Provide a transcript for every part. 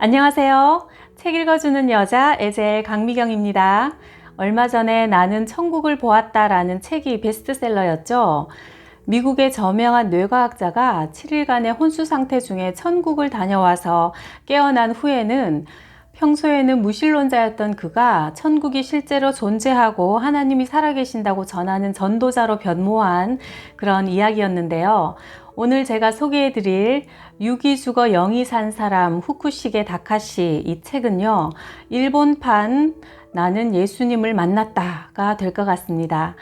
안녕하세요. 책 읽어주는 여자 에젤 강미경입니다. 얼마 전에 나는 천국을 보았다라는 책이 베스트셀러였죠. 미국의 저명한 뇌과학자가 7일간의 혼수 상태 중에 천국을 다녀와서 깨어난 후에는 평소에는 무신론자였던 그가 천국이 실제로 존재하고 하나님이 살아계신다고 전하는 전도자로 변모한 그런 이야기였는데요. 오늘 제가 소개해드릴 6이 죽어 0이 산 사람 후쿠시게 다카시, 이 책은요, 일본판 나는 예수님을 만났다가 될 것 같습니다.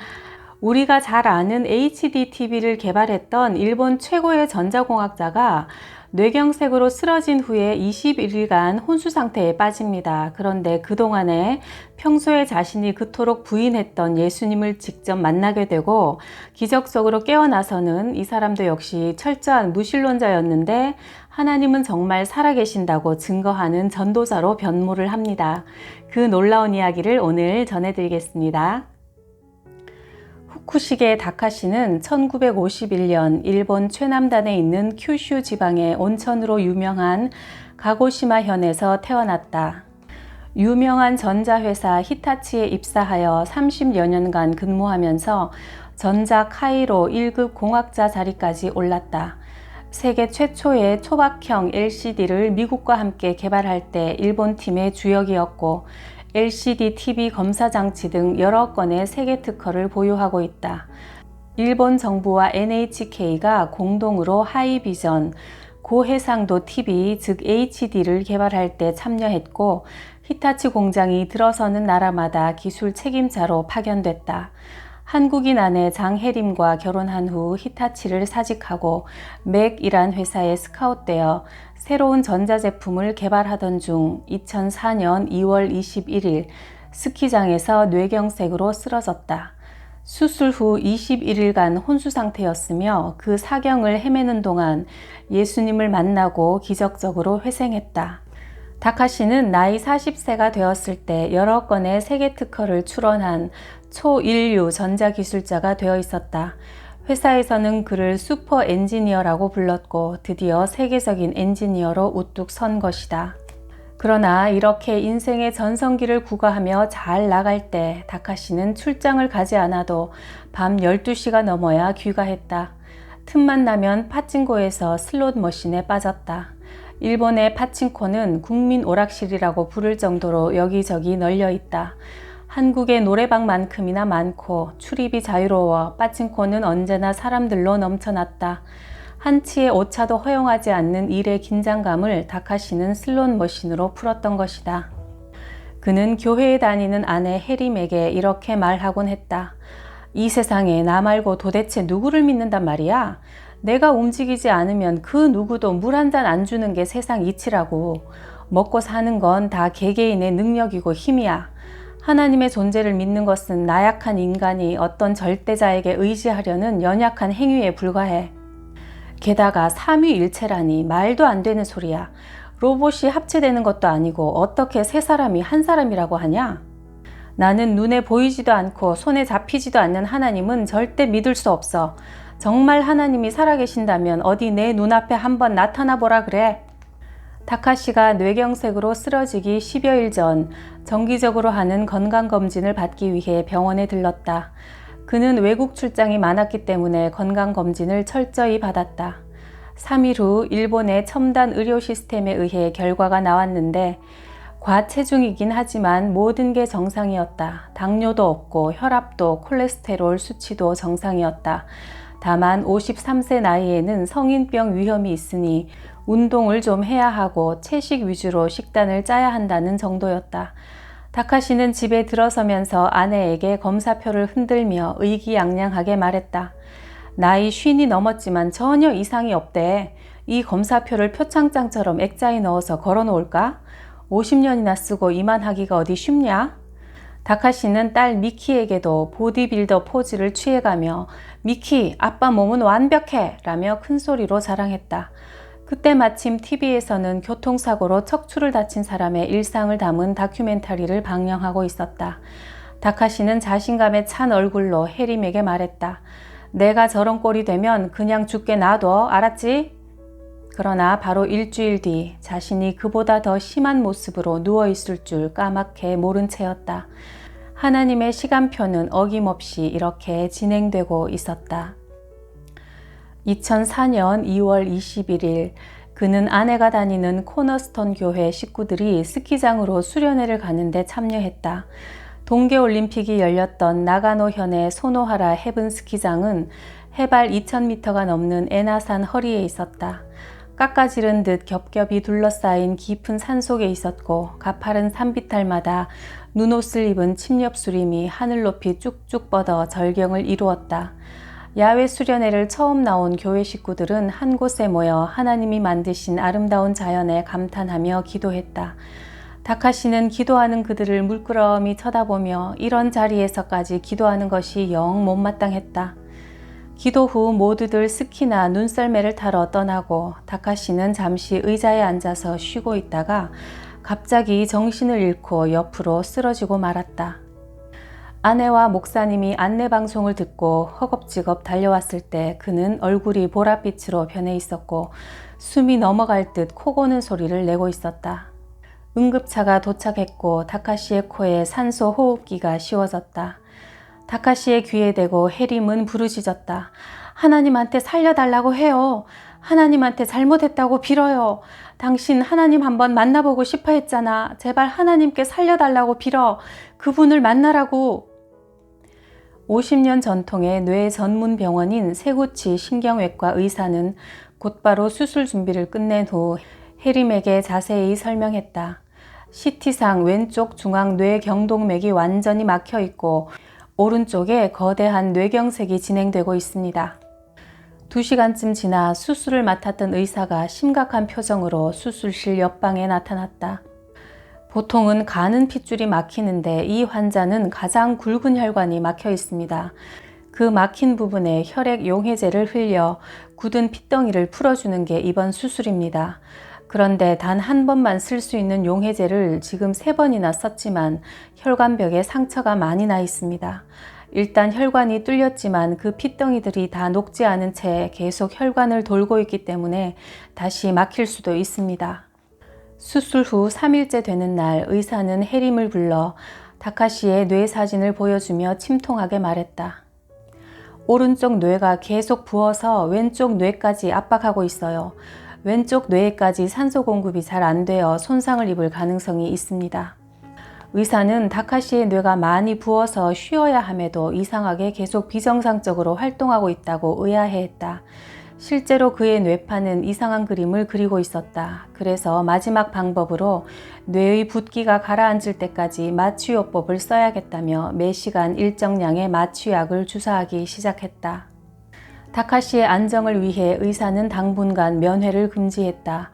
우리가 잘 아는 HD TV를 개발했던 일본 최고의 전자공학자가 뇌경색으로 쓰러진 후에 21일간 혼수 상태에 빠집니다. 그런데 그동안에 평소에 자신이 그토록 부인했던 예수님을 직접 만나게 되고 기적적으로 깨어나서는 이 사람도 역시 철저한 무신론자였는데 하나님은 정말 살아계신다고 증거하는 전도자로 변모를 합니다. 그 놀라운 이야기를 오늘 전해드리겠습니다. 후쿠시게 다카시는 1951년 일본 최남단에 있는 큐슈 지방의 온천으로 유명한 가고시마현에서 태어났다. 유명한 전자회사 히타치에 입사하여 30여 년간 근무하면서 전자 카이로 1급 공학자 자리까지 올랐다. 세계 최초의 초박형 LCD를 미국과 함께 개발할 때 일본 팀의 주역이었고 LCD TV 검사 장치 등 여러 건의 세계 특허를 보유하고 있다. 일본 정부와 NHK가 공동으로 하이비전, 고해상도 TV 즉 HD를 개발할 때 참여했고 히타치 공장이 들어서는 나라마다 기술 책임자로 파견됐다. 한국인 아내 장혜림과 결혼한 후 히타치를 사직하고 맥이란 회사에 스카웃되어 새로운 전자제품을 개발하던 중 2004년 2월 21일 스키장에서 뇌경색으로 쓰러졌다. 수술 후 21일간 혼수 상태였으며 그 사경을 헤매는 동안 예수님을 만나고 기적적으로 회생했다. 다카시는 나이 40세가 되었을 때 여러 건의 세계 특허를 출원한 초인류 전자기술자가 되어 있었다. 회사에서는 그를 슈퍼 엔지니어라고 불렀고 드디어 세계적인 엔지니어로 우뚝 선 것이다. 그러나 이렇게 인생의 전성기를 구가하며 잘 나갈 때 다카시는 출장을 가지 않아도 밤 12시가 넘어야 귀가했다. 틈만 나면 파친코에서 슬롯 머신에 빠졌다. 일본의 파친코는 국민 오락실이라고 부를 정도로 여기저기 널려 있다. 한국의 노래방만큼이나 많고 출입이 자유로워 파친코는 언제나 사람들로 넘쳐났다. 한치의 오차도 허용하지 않는 일의 긴장감을 다카시는 슬롯 머신으로 풀었던 것이다. 그는 교회에 다니는 아내 해림에게 이렇게 말하곤 했다. 이 세상에 나 말고 도대체 누구를 믿는단 말이야? 내가 움직이지 않으면 그 누구도 물 한 잔 안 주는 게 세상 이치라고. 먹고 사는 건 다 개개인의 능력이고 힘이야. 하나님의 존재를 믿는 것은 나약한 인간이 어떤 절대자에게 의지하려는 연약한 행위에 불과해. 게다가 삼위일체라니 말도 안 되는 소리야. 로봇이 합체되는 것도 아니고 어떻게 세 사람이 한 사람이라고 하냐? 나는 눈에 보이지도 않고 손에 잡히지도 않는 하나님은 절대 믿을 수 없어. 정말 하나님이 살아계신다면 어디 내 눈앞에 한번 나타나 보라 그래. 다카시가 뇌경색으로 쓰러지기 10여일 전 정기적으로 하는 건강검진을 받기 위해 병원에 들렀다. 그는 외국 출장이 많았기 때문에 건강검진을 철저히 받았다. 3일 후 일본의 첨단 의료 시스템에 의해 결과가 나왔는데 과체중이긴 하지만 모든 게 정상이었다. 당뇨도 없고 혈압도 콜레스테롤 수치도 정상이었다. 다만 53세 나이에는 성인병 위험이 있으니 운동을 좀 해야 하고 채식 위주로 식단을 짜야 한다는 정도였다. 다카시는 집에 들어서면서 아내에게 검사표를 흔들며 의기양양하게 말했다. 나이 50이 넘었지만 전혀 이상이 없대. 이 검사표를 표창장처럼 액자에 넣어서 걸어놓을까? 50년이나 쓰고 이만하기가 어디 쉽냐? 다카시는 딸 미키에게도 보디빌더 포즈를 취해가며 미키, 아빠 몸은 완벽해! 라며 큰 소리로 자랑했다. 그때 마침 TV에서는 교통사고로 척추를 다친 사람의 일상을 담은 다큐멘터리를 방영하고 있었다. 다카시는 자신감에 찬 얼굴로 해림에게 말했다. 내가 저런 꼴이 되면 그냥 죽게 놔둬, 알았지? 그러나 바로 일주일 뒤 자신이 그보다 더 심한 모습으로 누워있을 줄 까맣게 모른 채였다. 하나님의 시간표는 어김없이 이렇게 진행되고 있었다. 2004년 2월 21일 그는 아내가 다니는 코너스톤 교회 식구들이 스키장으로 수련회를 가는데 참여했다. 동계올림픽이 열렸던 나가노현의 소노하라 헤븐 스키장은 해발 2000m가 넘는 에나산 허리에 있었다. 깎아지른 듯 겹겹이 둘러싸인 깊은 산속에 있었고 가파른 산비탈마다 눈옷을 입은 침렵수림이 하늘 높이 쭉쭉 뻗어 절경을 이루었다. 야외 수련회를 처음 나온 교회 식구들은 한 곳에 모여 하나님이 만드신 아름다운 자연에 감탄하며 기도했다. 다카시는 기도하는 그들을 물끄러미 쳐다보며 이런 자리에서까지 기도하는 것이 영 못마땅했다. 기도 후 모두들 스키나 눈썰매를 타러 떠나고 다카시는 잠시 의자에 앉아서 쉬고 있다가 갑자기 정신을 잃고 옆으로 쓰러지고 말았다. 아내와 목사님이 안내방송을 듣고 허겁지겁 달려왔을 때 그는 얼굴이 보랏빛으로 변해 있었고 숨이 넘어갈 듯 코 고는 소리를 내고 있었다. 응급차가 도착했고 다카시의 코에 산소 호흡기가 씌워졌다. 다카시의 귀에 대고 해림은 부르짖었다. 하나님한테 살려달라고 해요. 하나님한테 잘못했다고 빌어요. 당신 하나님 한번 만나보고 싶어 했잖아. 제발 하나님께 살려달라고 빌어. 그분을 만나라고. 50년 전통의 뇌 전문 병원인 세구치 신경외과 의사는 곧바로 수술 준비를 끝낸 후 해림에게 자세히 설명했다. CT상 왼쪽 중앙 뇌경동맥이 완전히 막혀 있고 오른쪽에 거대한 뇌경색이 진행되고 있습니다. 2시간쯤 지나 수술을 맡았던 의사가 심각한 표정으로 수술실 옆방에 나타났다. 보통은 가는 핏줄이 막히는데 이 환자는 가장 굵은 혈관이 막혀 있습니다. 그 막힌 부분에 혈액 용해제를 흘려 굳은 핏덩이를 풀어주는 게 이번 수술입니다. 그런데 단 한 번만 쓸 수 있는 용해제를 지금 3번이나 썼지만 혈관벽에 상처가 많이 나 있습니다. 일단 혈관이 뚫렸지만 그 핏덩이들이 다 녹지 않은 채 계속 혈관을 돌고 있기 때문에 다시 막힐 수도 있습니다. 수술 후 3일째 되는 날 의사는 해림을 불러 다카시의 뇌 사진을 보여주며 침통하게 말했다. 오른쪽 뇌가 계속 부어서 왼쪽 뇌까지 압박하고 있어요. 왼쪽 뇌에까지 산소 공급이 잘 안 되어 손상을 입을 가능성이 있습니다. 의사는 다카시의 뇌가 많이 부어서 쉬어야 함에도 이상하게 계속 비정상적으로 활동하고 있다고 의아해했다. 실제로 그의 뇌파는 이상한 그림을 그리고 있었다. 그래서 마지막 방법으로 뇌의 붓기가 가라앉을 때까지 마취요법을 써야겠다며 매시간 일정량의 마취약을 주사하기 시작했다. 다카시의 안정을 위해 의사는 당분간 면회를 금지했다.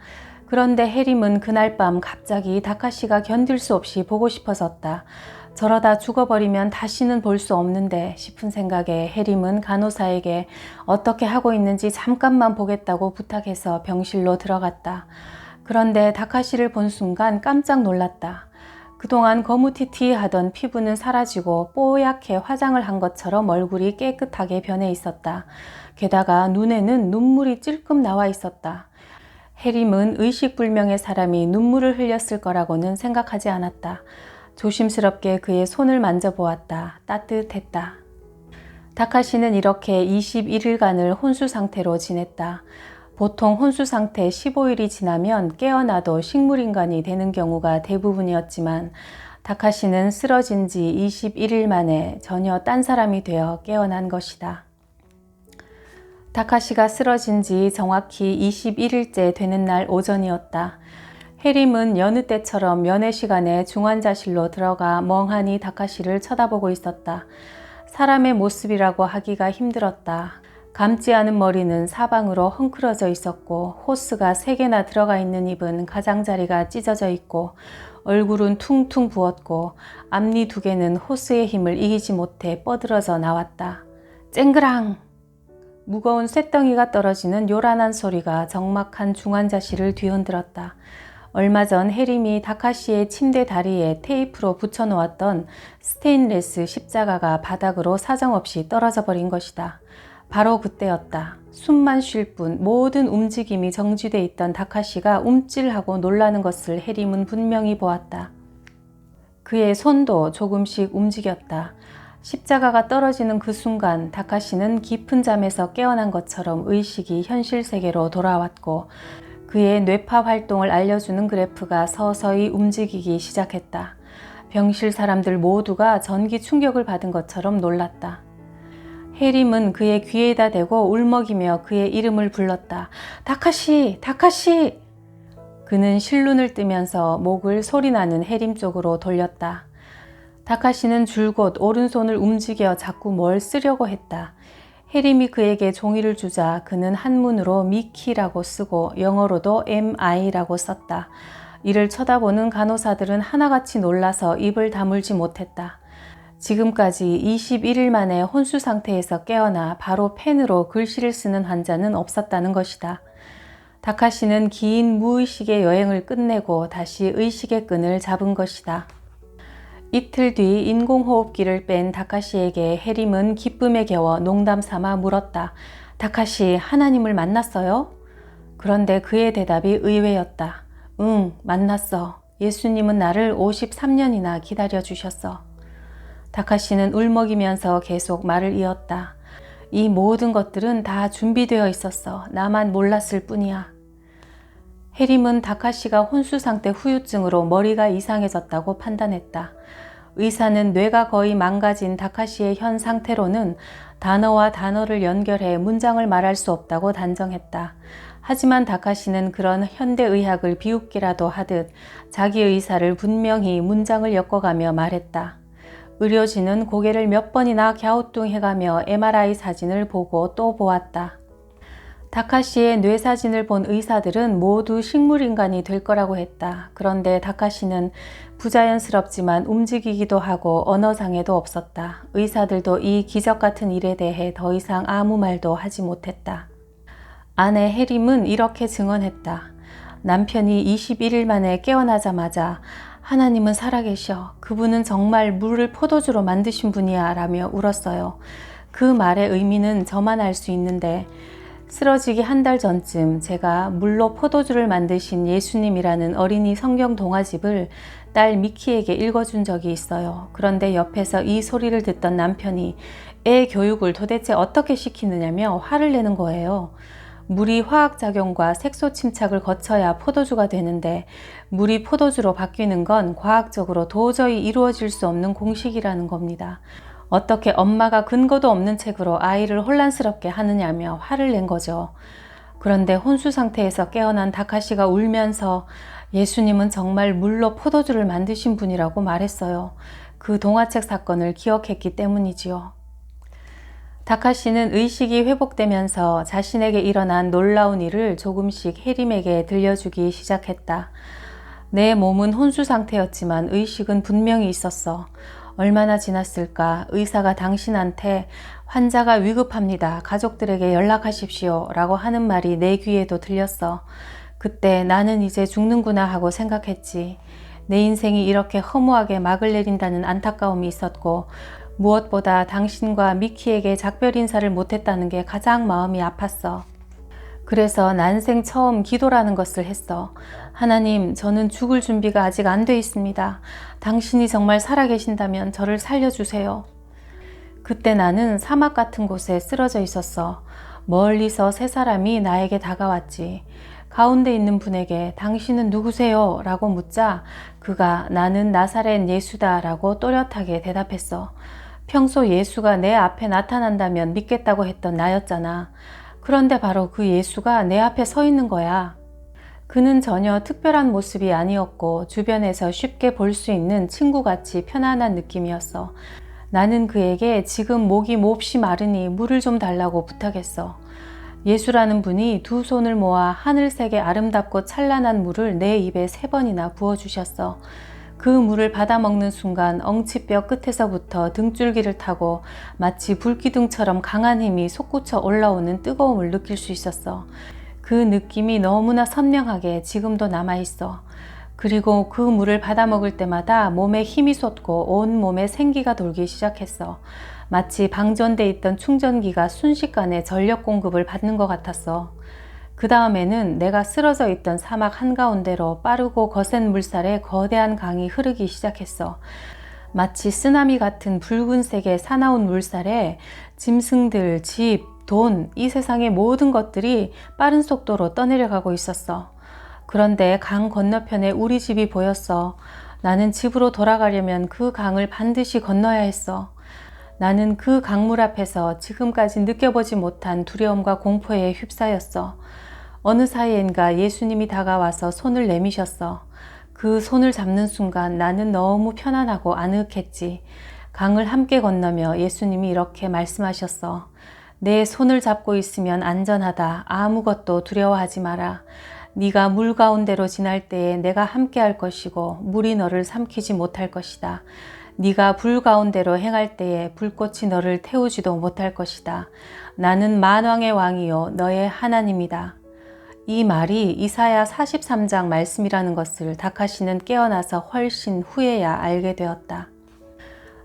그런데 해림은 그날 밤 갑자기 다카시가 견딜 수 없이 보고 싶어졌다. 저러다 죽어버리면 다시는 볼 수 없는데 싶은 생각에 해림은 간호사에게 어떻게 하고 있는지 잠깐만 보겠다고 부탁해서 병실로 들어갔다. 그런데 다카시를 본 순간 깜짝 놀랐다. 그동안 거무튀튀하던 피부는 사라지고 뽀얗게 화장을 한 것처럼 얼굴이 깨끗하게 변해 있었다. 게다가 눈에는 눈물이 찔끔 나와 있었다. 해림은 의식불명의 사람이 눈물을 흘렸을 거라고는 생각하지 않았다. 조심스럽게 그의 손을 만져보았다. 따뜻했다. 다카시는 이렇게 21일간을 혼수 상태로 지냈다. 보통 혼수 상태 15일이 지나면 깨어나도 식물인간이 되는 경우가 대부분이었지만 다카시는 쓰러진 지 21일 만에 전혀 딴 사람이 되어 깨어난 것이다. 다카시가 쓰러진 지 정확히 21일째 되는 날 오전이었다. 해림은 여느 때처럼 면회 시간에 중환자실로 들어가 멍하니 다카시를 쳐다보고 있었다. 사람의 모습이라고 하기가 힘들었다. 감지 않은 머리는 사방으로 헝클어져 있었고 호스가 3개나 들어가 있는 입은 가장자리가 찢어져 있고 얼굴은 퉁퉁 부었고 앞니 2개는 호스의 힘을 이기지 못해 뻗어져 나왔다. 쨍그랑! 무거운 쇳덩이가 떨어지는 요란한 소리가 적막한 중환자실을 뒤흔들었다. 얼마 전 해림이 다카시의 침대 다리에 테이프로 붙여놓았던 스테인레스 십자가가 바닥으로 사정없이 떨어져 버린 것이다. 바로 그때였다. 숨만 쉴 뿐 모든 움직임이 정지돼 있던 다카시가 움찔하고 놀라는 것을 해림은 분명히 보았다. 그의 손도 조금씩 움직였다. 십자가가 떨어지는 그 순간 다카시는 깊은 잠에서 깨어난 것처럼 의식이 현실 세계로 돌아왔고 그의 뇌파 활동을 알려주는 그래프가 서서히 움직이기 시작했다. 병실 사람들 모두가 전기 충격을 받은 것처럼 놀랐다. 해림은 그의 귀에다 대고 울먹이며 그의 이름을 불렀다. 다카시! 다카시! 그는 실눈을 뜨면서 목을 소리나는 해림 쪽으로 돌렸다. 다카시는 줄곧 오른손을 움직여 자꾸 뭘 쓰려고 했다. 해림이 그에게 종이를 주자 그는 한문으로 미키라고 쓰고 영어로도 MI라고 썼다. 이를 쳐다보는 간호사들은 하나같이 놀라서 입을 다물지 못했다. 지금까지 21일 만에 혼수 상태에서 깨어나 바로 펜으로 글씨를 쓰는 환자는 없었다는 것이다. 다카시는 긴 무의식의 여행을 끝내고 다시 의식의 끈을 잡은 것이다. 이틀 뒤 인공호흡기를 뺀 다카시에게 해림은 기쁨에 겨워 농담 삼아 물었다. 다카시, 하나님을 만났어요? 그런데 그의 대답이 의외였다. 응, 만났어. 예수님은 나를 53년이나 기다려주셨어. 다카시는 울먹이면서 계속 말을 이었다. 이 모든 것들은 다 준비되어 있었어. 나만 몰랐을 뿐이야. 해림은 다카시가 혼수 상태 후유증으로 머리가 이상해졌다고 판단했다. 의사는 뇌가 거의 망가진 다카시의 현 상태로는 단어와 단어를 연결해 문장을 말할 수 없다고 단정했다. 하지만 다카시는 그런 현대의학을 비웃기라도 하듯 자기 의사를 분명히 문장을 엮어가며 말했다. 의료진은 고개를 몇 번이나 갸우뚱해가며 MRI 사진을 보고 또 보았다. 다카시의 뇌 사진을 본 의사들은 모두 식물인간이 될 거라고 했다. 그런데 다카시는 부자연스럽지만 움직이기도 하고 언어장애도 없었다. 의사들도 이 기적 같은 일에 대해 더 이상 아무 말도 하지 못했다. 아내 해림은 이렇게 증언했다. 남편이 21일 만에 깨어나자마자 하나님은 살아계셔. 그분은 정말 물을 포도주로 만드신 분이야 라며 울었어요. 그 말의 의미는 저만 알 수 있는데 쓰러지기 한 달 전쯤 제가 물로 포도주를 만드신 예수님이라는 어린이 성경 동화집을 딸 미키에게 읽어준 적이 있어요. 그런데 옆에서 이 소리를 듣던 남편이 애 교육을 도대체 어떻게 시키느냐며 화를 내는 거예요. 물이 화학작용과 색소 침착을 거쳐야 포도주가 되는데 물이 포도주로 바뀌는 건 과학적으로 도저히 이루어질 수 없는 공식이라는 겁니다. 어떻게 엄마가 근거도 없는 책으로 아이를 혼란스럽게 하느냐며 화를 낸 거죠. 그런데 혼수 상태에서 깨어난 다카시가 울면서 예수님은 정말 물로 포도주를 만드신 분이라고 말했어요. 그 동화책 사건을 기억했기 때문이지요. 다카시는 의식이 회복되면서 자신에게 일어난 놀라운 일을 조금씩 해림에게 들려주기 시작했다. 내 몸은 혼수 상태였지만 의식은 분명히 있었어. 얼마나 지났을까? 의사가 당신한테 환자가 위급합니다. 가족들에게 연락하십시오. 라고 하는 말이 내 귀에도 들렸어. 그때 나는 이제 죽는구나 하고 생각했지. 내 인생이 이렇게 허무하게 막을 내린다는 안타까움이 있었고 무엇보다 당신과 미키에게 작별 인사를 못했다는 게 가장 마음이 아팠어. 그래서 난생 처음 기도라는 것을 했어. 하나님, 저는 죽을 준비가 아직 안 돼 있습니다. 당신이 정말 살아계신다면 저를 살려주세요. 그때 나는 사막 같은 곳에 쓰러져 있었어. 멀리서 세 사람이 나에게 다가왔지. 가운데 있는 분에게 당신은 누구세요? 라고 묻자 그가 나는 나사렛 예수다 라고 또렷하게 대답했어. 평소 예수가 내 앞에 나타난다면 믿겠다고 했던 나였잖아. 그런데 바로 그 예수가 내 앞에 서 있는 거야. 그는 전혀 특별한 모습이 아니었고 주변에서 쉽게 볼 수 있는 친구같이 편안한 느낌이었어. 나는 그에게 지금 목이 몹시 마르니 물을 좀 달라고 부탁했어. 예수라는 분이 두 손을 모아 하늘색의 아름답고 찬란한 물을 내 입에 3번이나 부어주셨어. 그 물을 받아먹는 순간 엉치뼈 끝에서부터 등줄기를 타고 마치 불기둥처럼 강한 힘이 솟구쳐 올라오는 뜨거움을 느낄 수 있었어. 그 느낌이 너무나 선명하게 지금도 남아있어. 그리고 그 물을 받아먹을 때마다 몸에 힘이 솟고 온 몸에 생기가 돌기 시작했어. 마치 방전돼 있던 충전기가 순식간에 전력 공급을 받는 것 같았어. 그 다음에는 내가 쓰러져 있던 사막 한가운데로 빠르고 거센 물살에 거대한 강이 흐르기 시작했어. 마치 쓰나미 같은 붉은색의 사나운 물살에 짐승들, 집, 돈, 이 세상의 모든 것들이 빠른 속도로 떠내려가고 있었어. 그런데 강 건너편에 우리 집이 보였어. 나는 집으로 돌아가려면 그 강을 반드시 건너야 했어. 나는 그 강물 앞에서 지금까지 느껴보지 못한 두려움과 공포에 휩싸였어. 어느 사이엔가 예수님이 다가와서 손을 내미셨어. 그 손을 잡는 순간 나는 너무 편안하고 아늑했지. 강을 함께 건너며 예수님이 이렇게 말씀하셨어. 내 손을 잡고 있으면 안전하다. 아무것도 두려워하지 마라. 네가 물 가운데로 지날 때에 내가 함께 할 것이고 물이 너를 삼키지 못할 것이다. 네가 불 가운데로 행할 때에 불꽃이 너를 태우지도 못할 것이다. 나는 만왕의 왕이요 너의 하나님이다. 이 말이 이사야 43장 말씀이라는 것을 다카시는 깨어나서 훨씬 후에야 알게 되었다.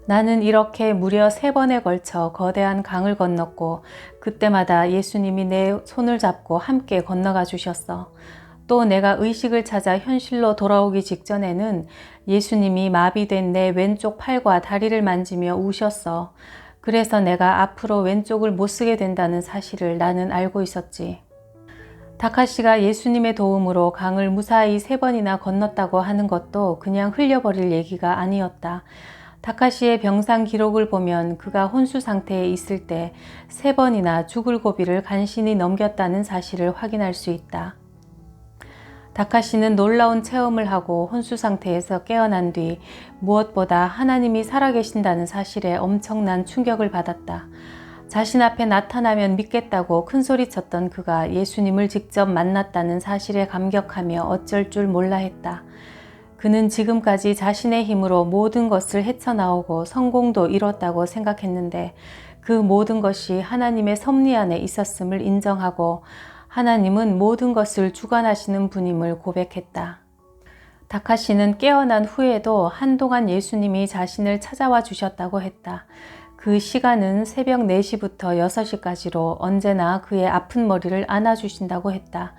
나는 이렇게 무려 3번에 걸쳐 거대한 강을 건넜고 그때마다 예수님이 내 손을 잡고 함께 건너가 주셨어. 또 내가 의식을 찾아 현실로 돌아오기 직전에는 예수님이 마비된 내 왼쪽 팔과 다리를 만지며 우셨어. 그래서 내가 앞으로 왼쪽을 못 쓰게 된다는 사실을 나는 알고 있었지. 다카시가 예수님의 도움으로 강을 무사히 3번이나 건넜다고 하는 것도 그냥 흘려버릴 얘기가 아니었다. 다카시의 병상 기록을 보면 그가 혼수 상태에 있을 때 3번이나 죽을 고비를 간신히 넘겼다는 사실을 확인할 수 있다. 다카시는 놀라운 체험을 하고 혼수 상태에서 깨어난 뒤 무엇보다 하나님이 살아계신다는 사실에 엄청난 충격을 받았다. 자신 앞에 나타나면 믿겠다고 큰소리쳤던 그가 예수님을 직접 만났다는 사실에 감격하며 어쩔 줄 몰라 했다. 그는 지금까지 자신의 힘으로 모든 것을 헤쳐나오고 성공도 이뤘다고 생각했는데 그 모든 것이 하나님의 섭리 안에 있었음을 인정하고 하나님은 모든 것을 주관하시는 분임을 고백했다. 다카시는 깨어난 후에도 한동안 예수님이 자신을 찾아와 주셨다고 했다. 그 시간은 새벽 4시부터 6시까지로 언제나 그의 아픈 머리를 안아주신다고 했다.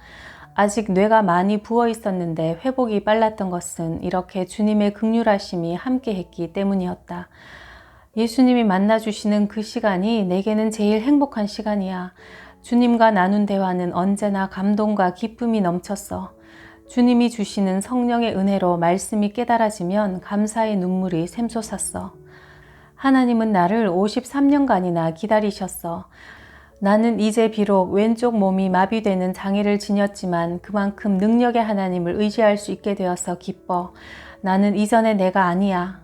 아직 뇌가 많이 부어 있었는데 회복이 빨랐던 것은 이렇게 주님의 긍휼하심이 함께했기 때문이었다. 예수님이 만나주시는 그 시간이 내게는 제일 행복한 시간이야. 주님과 나눈 대화는 언제나 감동과 기쁨이 넘쳤어. 주님이 주시는 성령의 은혜로 말씀이 깨달아지면 감사의 눈물이 샘솟았어. 하나님은 나를 53년간이나 기다리셨어. 나는 이제 비록 왼쪽 몸이 마비되는 장애를 지녔지만 그만큼 능력의 하나님을 의지할 수 있게 되어서 기뻐. 나는 이전의 내가 아니야.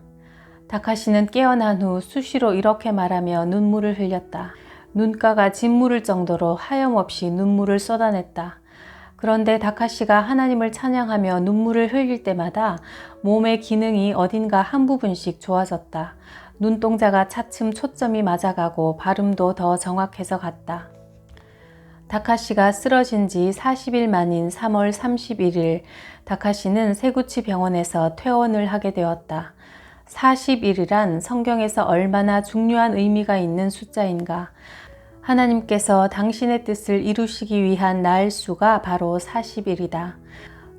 다카시는 깨어난 후 수시로 이렇게 말하며 눈물을 흘렸다. 눈가가 짓무를 정도로 하염없이 눈물을 쏟아냈다. 그런데 다카시가 하나님을 찬양하며 눈물을 흘릴 때마다 몸의 기능이 어딘가 한 부분씩 좋아졌다. 눈동자가 차츰 초점이 맞아가고 발음도 더 정확해서 갔다. 다카시가 쓰러진 지 40일 만인 3월 31일 다카시는 세구치 병원에서 퇴원을 하게 되었다. 40일이란 성경에서 얼마나 중요한 의미가 있는 숫자인가. 하나님께서 당신의 뜻을 이루시기 위한 날 수가 바로 40일이다.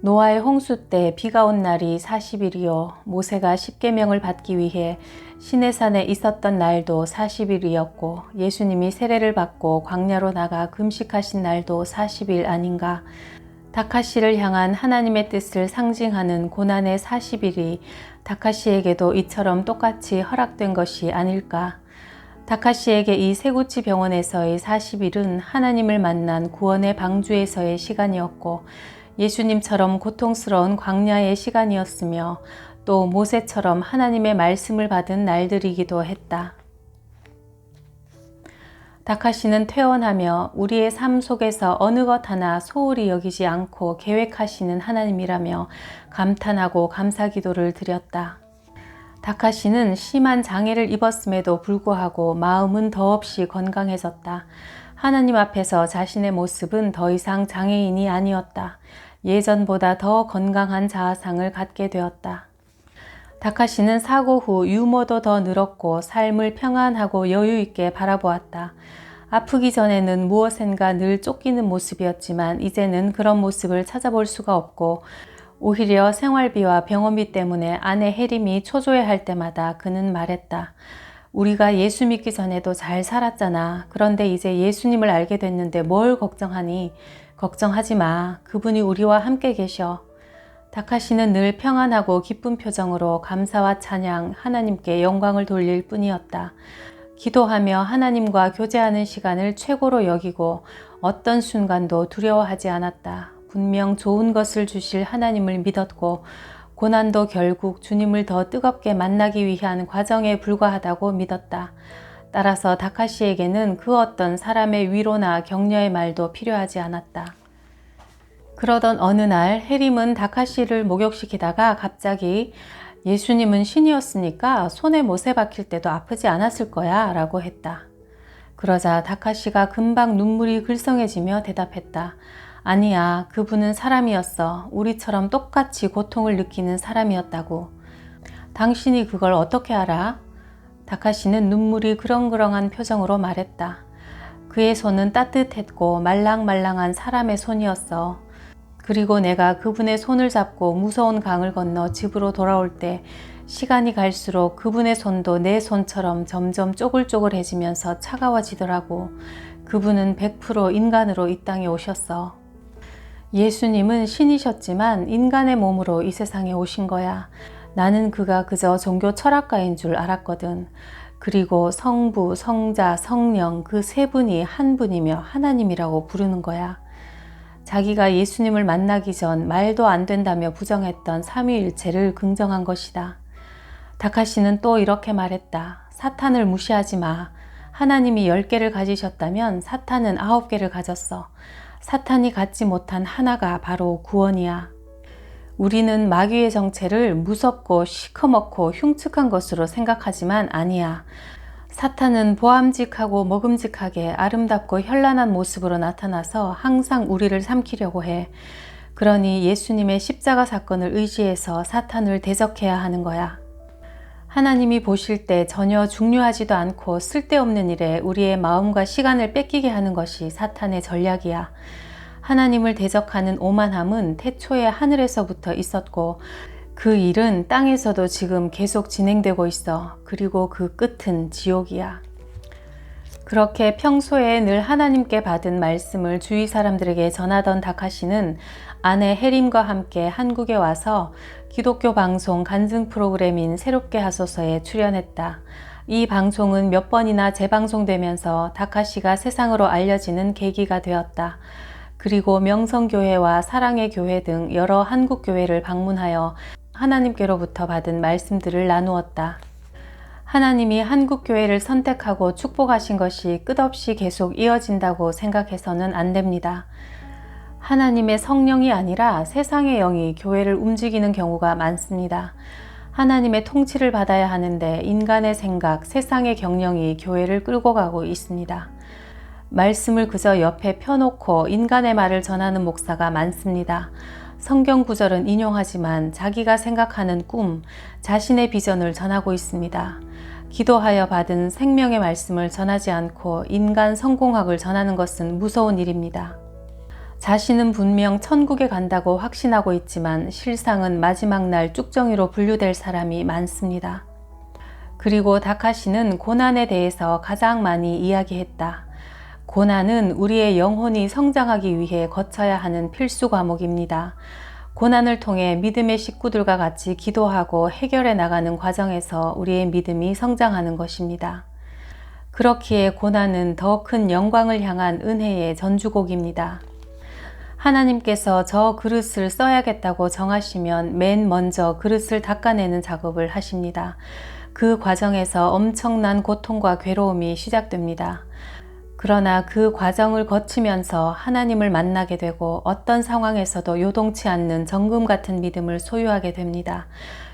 노아의 홍수 때 비가 온 날이 40일이요. 모세가 십계명을 받기 위해 시내산에 있었던 날도 40일이었고 예수님이 세례를 받고 광야로 나가 금식하신 날도 40일 아닌가. 다카시를 향한 하나님의 뜻을 상징하는 고난의 40일이 다카시에게도 이처럼 똑같이 허락된 것이 아닐까. 다카시에게 이 세구치 병원에서의 40일은 하나님을 만난 구원의 방주에서의 시간이었고 예수님처럼 고통스러운 광야의 시간이었으며 또 모세처럼 하나님의 말씀을 받은 날들이기도 했다. 다카시는 퇴원하며 우리의 삶 속에서 어느 것 하나 소홀히 여기지 않고 계획하시는 하나님이라며 감탄하고 감사기도를 드렸다. 다카시는 심한 장애를 입었음에도 불구하고 마음은 더없이 건강해졌다. 하나님 앞에서 자신의 모습은 더 이상 장애인이 아니었다. 예전보다 더 건강한 자아상을 갖게 되었다. 다카시는 사고 후 유머도 더 늘었고 삶을 평안하고 여유 있게 바라보았다. 아프기 전에는 무엇인가 늘 쫓기는 모습이었지만 이제는 그런 모습을 찾아볼 수가 없고 오히려 생활비와 병원비 때문에 아내 혜림이 초조해할 때마다 그는 말했다. 우리가 예수 믿기 전에도 잘 살았잖아. 그런데 이제 예수님을 알게 됐는데 뭘 걱정하니? 걱정하지 마. 그분이 우리와 함께 계셔. 다카시는 늘 평안하고 기쁜 표정으로 감사와 찬양, 하나님께 영광을 돌릴 뿐이었다. 기도하며 하나님과 교제하는 시간을 최고로 여기고 어떤 순간도 두려워하지 않았다. 분명 좋은 것을 주실 하나님을 믿었고 고난도 결국 주님을 더 뜨겁게 만나기 위한 과정에 불과하다고 믿었다. 따라서 다카시에게는 그 어떤 사람의 위로나 격려의 말도 필요하지 않았다. 그러던 어느 날 혜림은 다카시를 목욕시키다가 갑자기 예수님은 신이었으니까 손에 못에 박힐 때도 아프지 않았을 거야 라고 했다. 그러자 다카시가 금방 눈물이 글썽해지며 대답했다. 아니야, 그분은 사람이었어. 우리처럼 똑같이 고통을 느끼는 사람이었다고. 당신이 그걸 어떻게 알아? 다카시는 눈물이 그렁그렁한 표정으로 말했다. 그의 손은 따뜻했고 말랑말랑한 사람의 손이었어. 그리고 내가 그분의 손을 잡고 무서운 강을 건너 집으로 돌아올 때 시간이 갈수록 그분의 손도 내 손처럼 점점 쪼글쪼글해지면서 차가워지더라고. 그분은 100% 인간으로 이 땅에 오셨어. 예수님은 신이셨지만 인간의 몸으로 이 세상에 오신 거야. 나는 그가 그저 종교 철학가인 줄 알았거든. 그리고 성부, 성자, 성령 그 세 분이 한 분이며 하나님이라고 부르는 거야. 자기가 예수님을 만나기 전 말도 안 된다며 부정했던 삼위일체를 긍정한 것이다. 다카시는 또 이렇게 말했다. 사탄을 무시하지 마. 하나님이 10개를 가지셨다면 사탄은 9개를 가졌어. 사탄이 갖지 못한 하나가 바로 구원이야. 우리는 마귀의 정체를 무섭고 시커멓고 흉측한 것으로 생각하지만 아니야. 사탄은 보암직하고 먹음직하게 아름답고 현란한 모습으로 나타나서 항상 우리를 삼키려고 해. 그러니 예수님의 십자가 사건을 의지해서 사탄을 대적해야 하는 거야. 하나님이 보실 때 전혀 중요하지도 않고 쓸데없는 일에 우리의 마음과 시간을 뺏기게 하는 것이 사탄의 전략이야. 하나님을 대적하는 오만함은 태초에 하늘에서부터 있었고 그 일은 땅에서도 지금 계속 진행되고 있어. 그리고 그 끝은 지옥이야. 그렇게 평소에 늘 하나님께 받은 말씀을 주위 사람들에게 전하던 다카시는 아내 혜림과 함께 한국에 와서 기독교 방송 간증 프로그램인 새롭게 하소서에 출연했다. 이 방송은 몇 번이나 재방송되면서 다카시가 세상으로 알려지는 계기가 되었다. 그리고 명성교회와 사랑의 교회 등 여러 한국 교회를 방문하여 하나님께로부터 받은 말씀들을 나누었다. 하나님이 한국 교회를 선택하고 축복하신 것이 끝없이 계속 이어진다고 생각해서는 안 됩니다. 하나님의 성령이 아니라 세상의 영이 교회를 움직이는 경우가 많습니다. 하나님의 통치를 받아야 하는데 인간의 생각, 세상의 경영이 교회를 끌고 가고 있습니다. 말씀을 그저 옆에 펴놓고 인간의 말을 전하는 목사가 많습니다. 성경 구절은 인용하지만 자기가 생각하는 꿈, 자신의 비전을 전하고 있습니다. 기도하여 받은 생명의 말씀을 전하지 않고 인간 성공학을 전하는 것은 무서운 일입니다. 자신은 분명 천국에 간다고 확신하고 있지만 실상은 마지막 날 쭉정이로 분류될 사람이 많습니다. 그리고 다카시는 고난에 대해서 가장 많이 이야기했다. 고난은 우리의 영혼이 성장하기 위해 거쳐야 하는 필수 과목입니다. 고난을 통해 믿음의 식구들과 같이 기도하고 해결해 나가는 과정에서 우리의 믿음이 성장하는 것입니다. 그렇기에 고난은 더 큰 영광을 향한 은혜의 전주곡입니다. 하나님께서 저 그릇을 써야겠다고 정하시면 맨 먼저 그릇을 닦아내는 작업을 하십니다. 그 과정에서 엄청난 고통과 괴로움이 시작됩니다. 그러나 그 과정을 거치면서 하나님을 만나게 되고 어떤 상황에서도 요동치 않는 정금 같은 믿음을 소유하게 됩니다.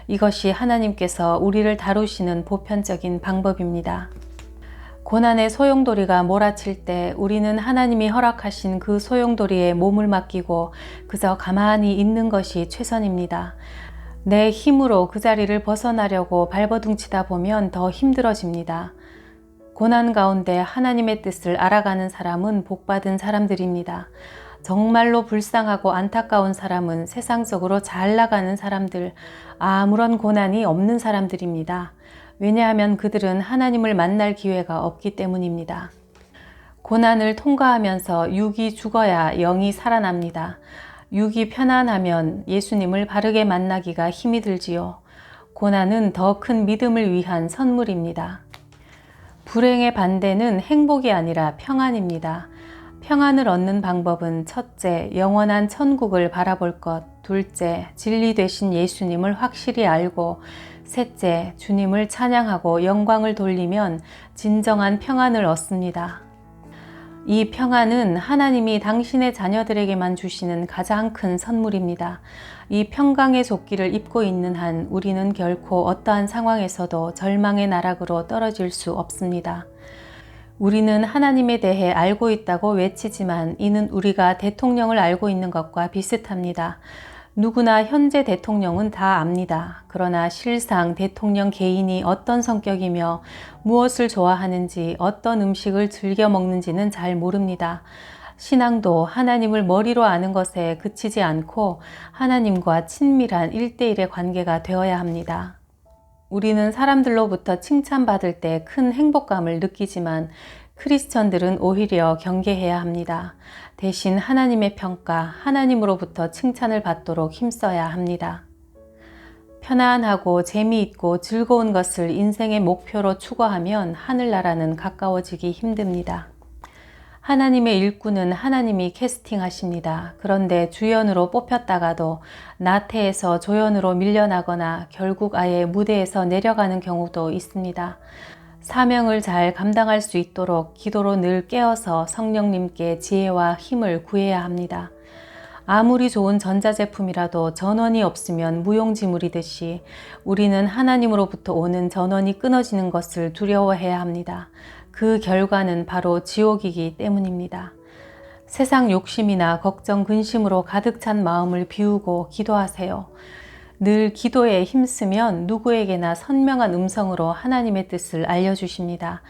이것이 하나님께서 우리를 다루시는 보편적인 방법입니다. 고난의 소용돌이가 몰아칠 때 우리는 하나님이 허락하신 그 소용돌이에 몸을 맡기고 그저 가만히 있는 것이 최선입니다. 내 힘으로 그 자리를 벗어나려고 발버둥치다 보면 더 힘들어집니다. 고난 가운데 하나님의 뜻을 알아가는 사람은 복받은 사람들입니다. 정말로 불쌍하고 안타까운 사람은 세상적으로 잘 나가는 사람들, 아무런 고난이 없는 사람들입니다. 왜냐하면 그들은 하나님을 만날 기회가 없기 때문입니다. 고난을 통과하면서 육이 죽어야 영이 살아납니다. 육이 편안하면 예수님을 바르게 만나기가 힘이 들지요. 고난은 더 큰 믿음을 위한 선물입니다. 불행의 반대는 행복이 아니라 평안입니다. 평안을 얻는 방법은 첫째, 영원한 천국을 바라볼 것, 둘째, 진리 되신 예수님을 확실히 알고, 셋째, 주님을 찬양하고 영광을 돌리면 진정한 평안을 얻습니다. 이 평안은 하나님이 당신의 자녀들에게만 주시는 가장 큰 선물입니다. 이 평강의 조끼를 입고 있는 한 우리는 결코 어떠한 상황에서도 절망의 나락으로 떨어질 수 없습니다. 우리는 하나님에 대해 알고 있다고 외치지만 이는 우리가 대통령을 알고 있는 것과 비슷합니다. 누구나 현재 대통령은 다 압니다. 그러나 실상 대통령 개인이 어떤 성격이며 무엇을 좋아하는지, 어떤 음식을 즐겨 먹는지는 잘 모릅니다. 신앙도 하나님을 머리로 아는 것에 그치지 않고 하나님과 친밀한 1:1의 관계가 되어야 합니다. 우리는 사람들로부터 칭찬받을 때 큰 행복감을 느끼지만 크리스천들은 오히려 경계해야 합니다. 대신 하나님의 평가, 하나님으로부터 칭찬을 받도록 힘써야 합니다. 편안하고 재미있고 즐거운 것을 인생의 목표로 추구하면 하늘나라는 가까워지기 힘듭니다. 하나님의 일꾼은 하나님이 캐스팅하십니다. 그런데 주연으로 뽑혔다가도 나태해서 조연으로 밀려나거나 결국 아예 무대에서 내려가는 경우도 있습니다. 사명을 잘 감당할 수 있도록 기도로 늘 깨어서 성령님께 지혜와 힘을 구해야 합니다. 아무리 좋은 전자제품이라도 전원이 없으면 무용지물이듯이 우리는 하나님으로부터 오는 전원이 끊어지는 것을 두려워해야 합니다. 그 결과는 바로 지옥이기 때문입니다. 세상 욕심이나 걱정, 근심으로 가득 찬 마음을 비우고 기도하세요. 늘 기도에 힘쓰면 누구에게나 선명한 음성으로 하나님의 뜻을 알려주십니다.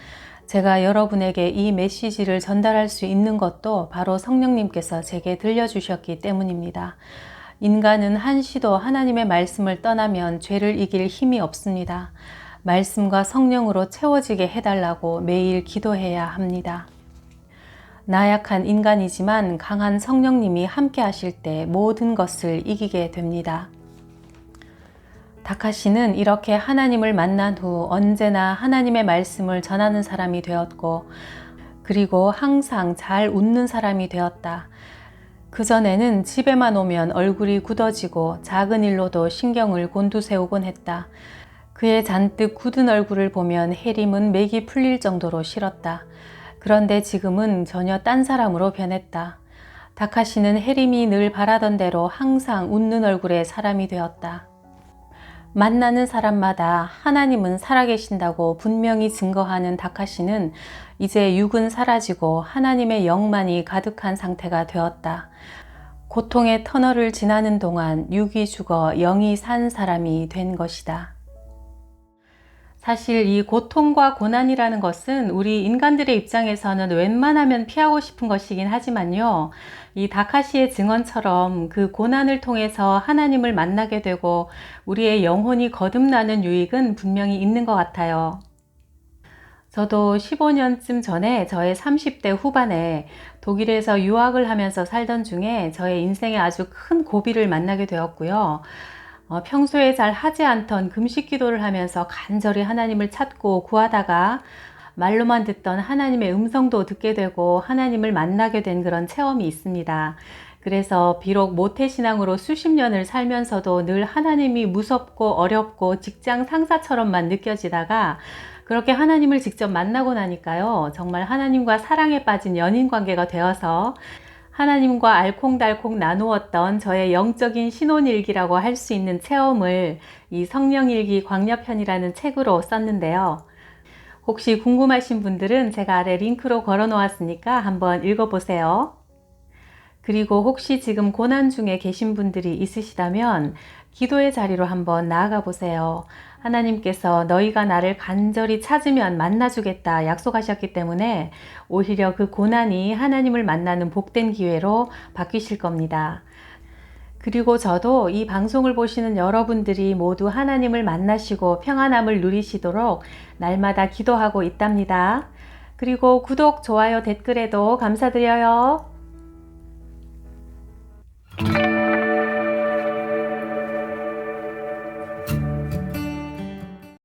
제가 여러분에게 이 메시지를 전달할 수 있는 것도 바로 성령님께서 제게 들려주셨기 때문입니다. 인간은 한시도 하나님의 말씀을 떠나면 죄를 이길 힘이 없습니다. 말씀과 성령으로 채워지게 해달라고 매일 기도해야 합니다. 나약한 인간이지만 강한 성령님이 함께 하실 때 모든 것을 이기게 됩니다. 다카시는 이렇게 하나님을 만난 후 언제나 하나님의 말씀을 전하는 사람이 되었고, 그리고 항상 잘 웃는 사람이 되었다. 그전에는 집에만 오면 얼굴이 굳어지고 작은 일로도 신경을 곤두세우곤 했다. 그의 잔뜩 굳은 얼굴을 보면 해림은 맥이 풀릴 정도로 싫었다. 그런데 지금은 전혀 딴 사람으로 변했다. 다카시는 해림이 늘 바라던 대로 항상 웃는 얼굴의 사람이 되었다. 만나는 사람마다 하나님은 살아계신다고 분명히 증거하는 다카시는 이제 육은 사라지고 하나님의 영만이 가득한 상태가 되었다. 고통의 터널을 지나는 동안 육이 죽어 영이 산 사람이 된 것이다. 사실 이 고통과 고난이라는 것은 우리 인간들의 입장에서는 웬만하면 피하고 싶은 것이긴 하지만요. 이 다카시의 증언처럼 그 고난을 통해서 하나님을 만나게 되고 우리의 영혼이 거듭나는 유익은 분명히 있는 것 같아요. 저도 15년쯤 전에 저의 30대 후반에 독일에서 유학을 하면서 살던 중에 저의 인생에 아주 큰 고비를 만나게 되었고요. 평소에 잘 하지 않던 금식 기도를 하면서 간절히 하나님을 찾고 구하다가 말로만 듣던 하나님의 음성도 듣게 되고 하나님을 만나게 된 그런 체험이 있습니다. 그래서 비록 모태신앙으로 수십 년을 살면서도 늘 하나님이 무섭고 어렵고 직장 상사처럼만 느껴지다가 그렇게 하나님을 직접 만나고 나니까요. 정말 하나님과 사랑에 빠진 연인 관계가 되어서 하나님과 알콩달콩 나누었던 저의 영적인 신혼일기라고 할 수 있는 체험을 이 성령일기 광야편이라는 책으로 썼는데요. 혹시 궁금하신 분들은 제가 아래 링크로 걸어 놓았으니까 한번 읽어보세요. 그리고 혹시 지금 고난 중에 계신 분들이 있으시다면 기도의 자리로 한번 나아가 보세요. 하나님께서 너희가 나를 간절히 찾으면 만나주겠다 약속하셨기 때문에 오히려 그 고난이 하나님을 만나는 복된 기회로 바뀌실 겁니다. 그리고 저도 이 방송을 보시는 여러분들이 모두 하나님을 만나시고 평안함을 누리시도록 날마다 기도하고 있답니다. 그리고 구독, 좋아요, 댓글에도 감사드려요.